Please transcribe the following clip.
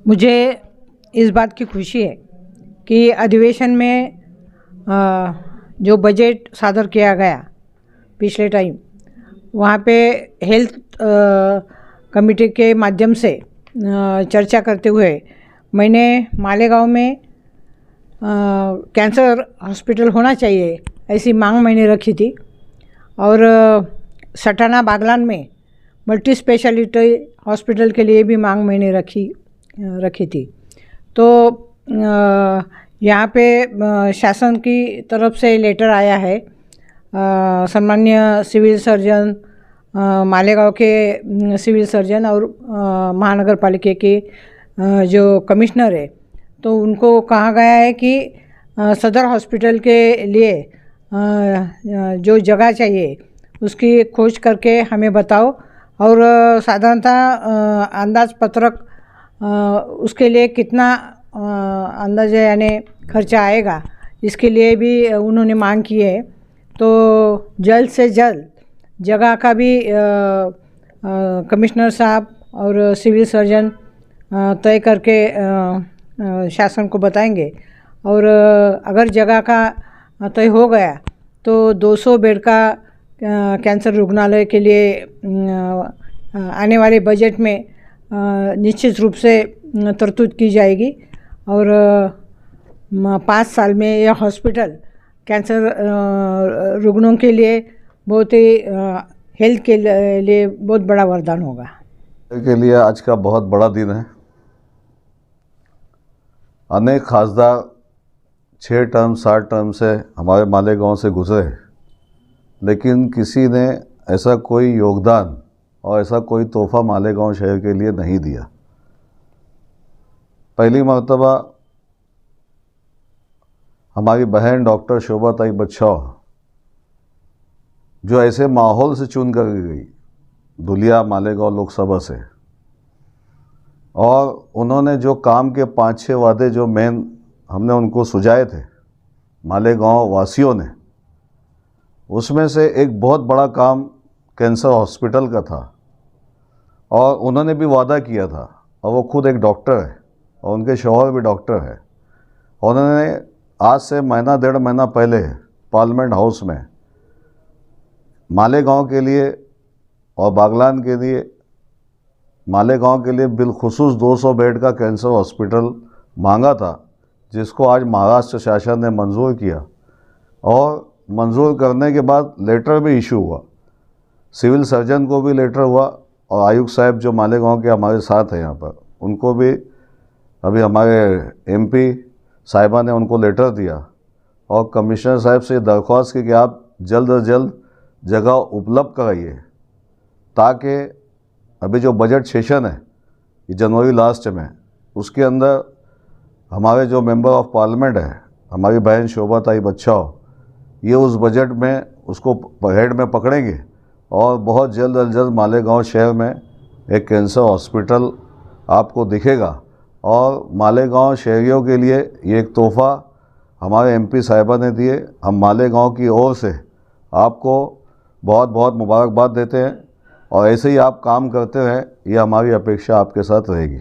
मुझे इस बात की खुशी है कि अधिवेशन में जो बजट सादर किया गया पिछले टाइम, वहाँ पे हेल्थ कमेटी के माध्यम से चर्चा करते हुए मैंने मालेगांव में कैंसर हॉस्पिटल होना चाहिए ऐसी मांग मैंने रखी थी। और सटाना बागलान में मल्टी स्पेशलिटी हॉस्पिटल के लिए भी मांग मैंने रखी थी। तो यहाँ पे शासन की तरफ से लेटर आया है। सम्मान्य सिविल सर्जन, मालेगांव के सिविल सर्जन और महानगर पालिका के जो कमिश्नर है, तो उनको कहा गया है कि सदर हॉस्पिटल के लिए जो जगह चाहिए उसकी खोज करके हमें बताओ। और साधारणतः अंदाज पत्रक उसके लिए कितना अंदाज़े यानी खर्चा आएगा, इसके लिए भी उन्होंने मांग की है। तो जल्द से जल्द जगह का भी कमिश्नर साहब और सिविल सर्जन तय करके शासन को बताएंगे। और अगर जगह का तय हो गया तो 200 बेड का कैंसर रुग्णालय के लिए आने वाले बजट में निश्चित रूप से तरतूद की जाएगी। और 5 साल में यह हॉस्पिटल कैंसर रुग्णों के लिए बहुत ही हेल्थ के लिए बहुत बड़ा वरदान होगा। के लिए आज का बहुत बड़ा दिन है। अनेक खासदार 6 टर्म 7 टर्म से हमारे मालेगांव से गुजरे, लेकिन किसी ने ऐसा कोई योगदान और ऐसा कोई तोहफा मालेगांव शहर के लिए नहीं दिया। पहली मर्तबा हमारी बहन डॉक्टर शोभाताई बच्छाव, जो ऐसे माहौल से चुन कर गई धुलिया मालेगांव लोकसभा से, और उन्होंने जो काम के 5-6 वादे जो मेन हमने उनको सुझाए थे मालेगांव वासियों ने, उसमें से एक बहुत बड़ा काम कैंसर हॉस्पिटल का था। और उन्होंने भी वादा किया था, और वो खुद एक डॉक्टर है और उनके शौहर भी डॉक्टर है। उन्होंने आज से महीना 1.5 महीना पहले पार्लियामेंट हाउस में मालेगांव के लिए और बागलान के लिए, मालेगांव के लिए बिलखुसूस 200 बेड का कैंसर हॉस्पिटल मांगा था, जिसको आज महाराष्ट्र शासन ने मंजूर किया। और मंजूर करने के बाद लेटर भी इशू हुआ, सिविल सर्जन को भी लेटर हुआ, और आयुक्त साहब जो मालेगांव के हमारे साथ हैं यहाँ पर, उनको भी अभी हमारे एमपी साहिबा ने उनको लेटर दिया और कमिश्नर साहब से दरख्वास्त की कि आप जल्द अज जल्द जगह उपलब्ध कराइए, ताकि अभी जो बजट सेशन है ये जनवरी लास्ट में, उसके अंदर हमारे जो मेंबर ऑफ पार्लियामेंट है, हमारी बहन शोभाताई बच्छाव, ये उस बजट में उसको हेड में पकड़ेंगे और बहुत जल्द अज जल्द मालेगांव शहर में एक कैंसर हॉस्पिटल आपको दिखेगा। और मालेगांव शहरियों के लिए ये एक तोहफ़ा हमारे एमपी साहिबा ने दिए। हम मालेगांव की ओर से आपको बहुत बहुत मुबारकबाद देते हैं, और ऐसे ही आप काम करते रहें, ये हमारी अपेक्षा आपके साथ रहेगी।